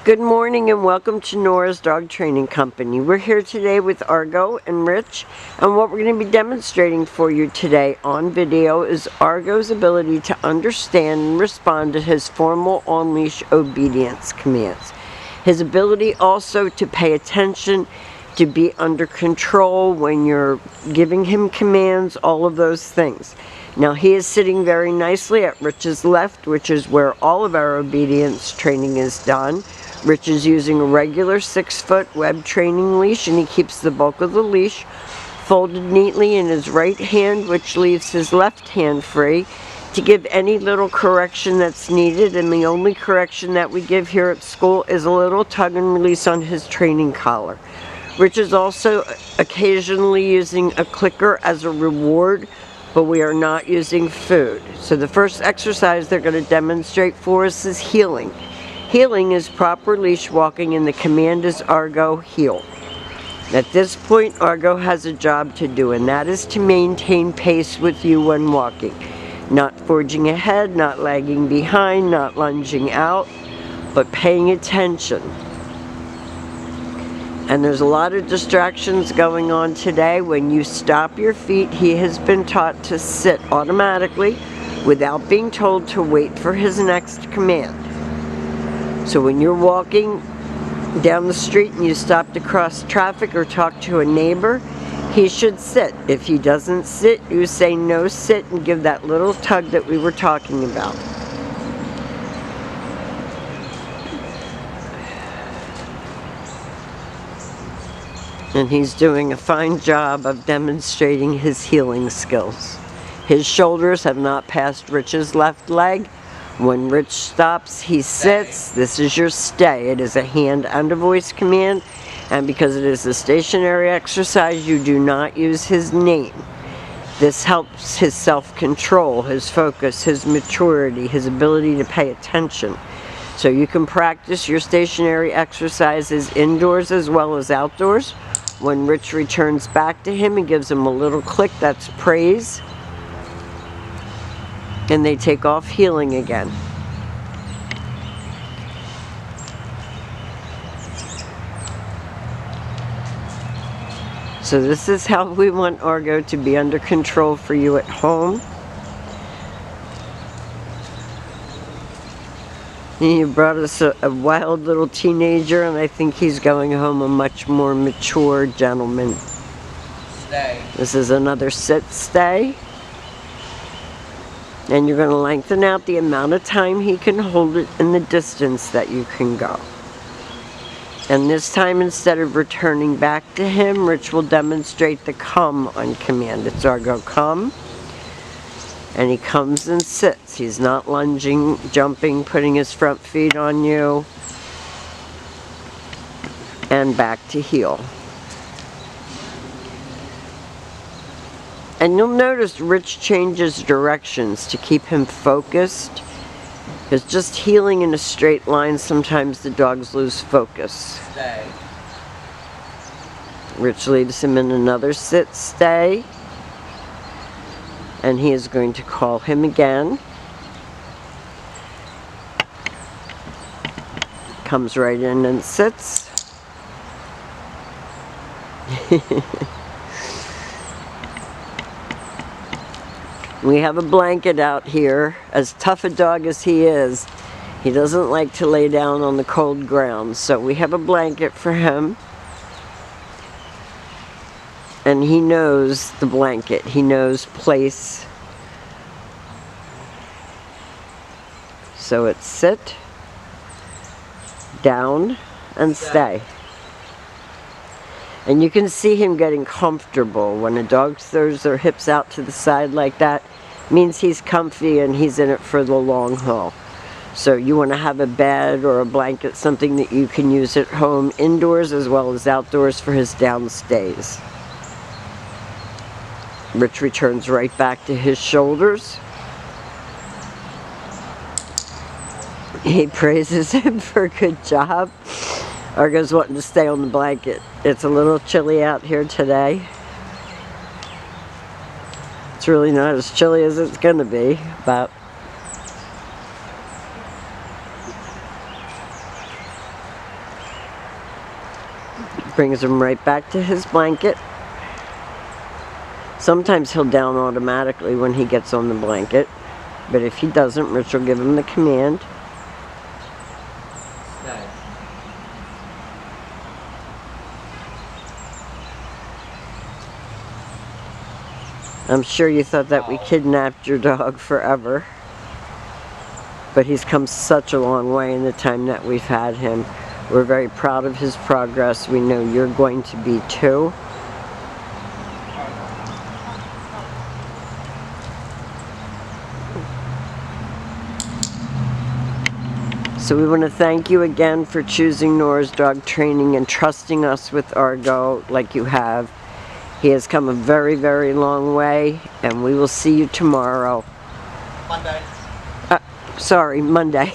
Good morning and welcome to Nora's Dog Training Company. We're here today with Argo and Rich, and what we're going to be demonstrating for you today on video is Argo's ability to understand and respond to his formal on-leash obedience commands. His ability also to pay attention, to be under control when you're giving him commands, all of those things. Now he is sitting very nicely at Rich's left, which is where all of our obedience training is done. Rich is using a regular 6-foot web training leash, and he keeps the bulk of the leash folded neatly in his right hand, which leaves his left hand free to give any little correction that's needed. And the only correction that we give here at school is a little tug and release on his training collar. Rich is also occasionally using a clicker as a reward, but we are not using food. So the first exercise they're going to demonstrate for us is heeling. Heeling is proper leash walking, and the command is Argo, heel. At this point, Argo has a job to do, and that is to maintain pace with you when walking. Not forging ahead, not lagging behind, not lunging out, but paying attention. And there's a lot of distractions going on today. When you stop your feet, he has been taught to sit automatically without being told to wait for his next command. So when you're walking down the street and you stop to cross traffic or talk to a neighbor, he should sit. If he doesn't sit, you say no sit and give that little tug that we were talking about. And he's doing a fine job of demonstrating his heeling skills. His shoulders have not passed Rich's left leg. When Rich stops, he sits. This is your stay. It is a hand and a voice command, and because it is a stationary exercise, you do not use his name. This helps his self-control, his focus, his maturity, his ability to pay attention. So you can practice your stationary exercises indoors as well as outdoors. When Rich returns back to him and gives him a little click, that's praise. And they take off heeling again. So this is how we want Argo to be under control for you at home. You brought us a wild little teenager, and I think he's going home a much more mature gentleman. Stay. This is another sit stay. And you're going to lengthen out the amount of time he can hold it and the distance that you can go. And this time, instead of returning back to him, Rich will demonstrate the come on command. It's Argo, come. And he comes and sits. He's not lunging, jumping, putting his front feet on you. And back to heel. And you'll notice Rich changes directions to keep him focused. Because just heeling in a straight line, sometimes the dogs lose focus. Stay. Rich leaves him in another sit, stay. And he is going to call him again. Comes right in and sits. We have a blanket out here. As tough a dog as he is, he doesn't like to lay down on the cold ground. So we have a blanket for him. And he knows the blanket. He knows place. So it's sit, down, and stay. And you can see him getting comfortable. When a dog throws their hips out to the side like that, means he's comfy and he's in it for the long haul. So you want to have a bed or a blanket, something that you can use at home, indoors as well as outdoors, for his down stays. Rich returns right back to his shoulders. He praises him for a good job. Argo's wanting to stay on the blanket. It's a little chilly out here today. It's really not as chilly as it's going to be, but Brings him right back to his blanket. Sometimes he'll down automatically when he gets on the blanket, but if he doesn't, Rich will give him the command. Stay. I'm sure you thought that we kidnapped your dog forever, but he's come such a long way in the time that we've had him. We're very proud of his progress. We know you're going to be too. So we want to thank you again for choosing Nora's Dog Training and trusting us with Argo like you have. He has come a very, very long way, and we will see you tomorrow. Monday. Sorry, Monday.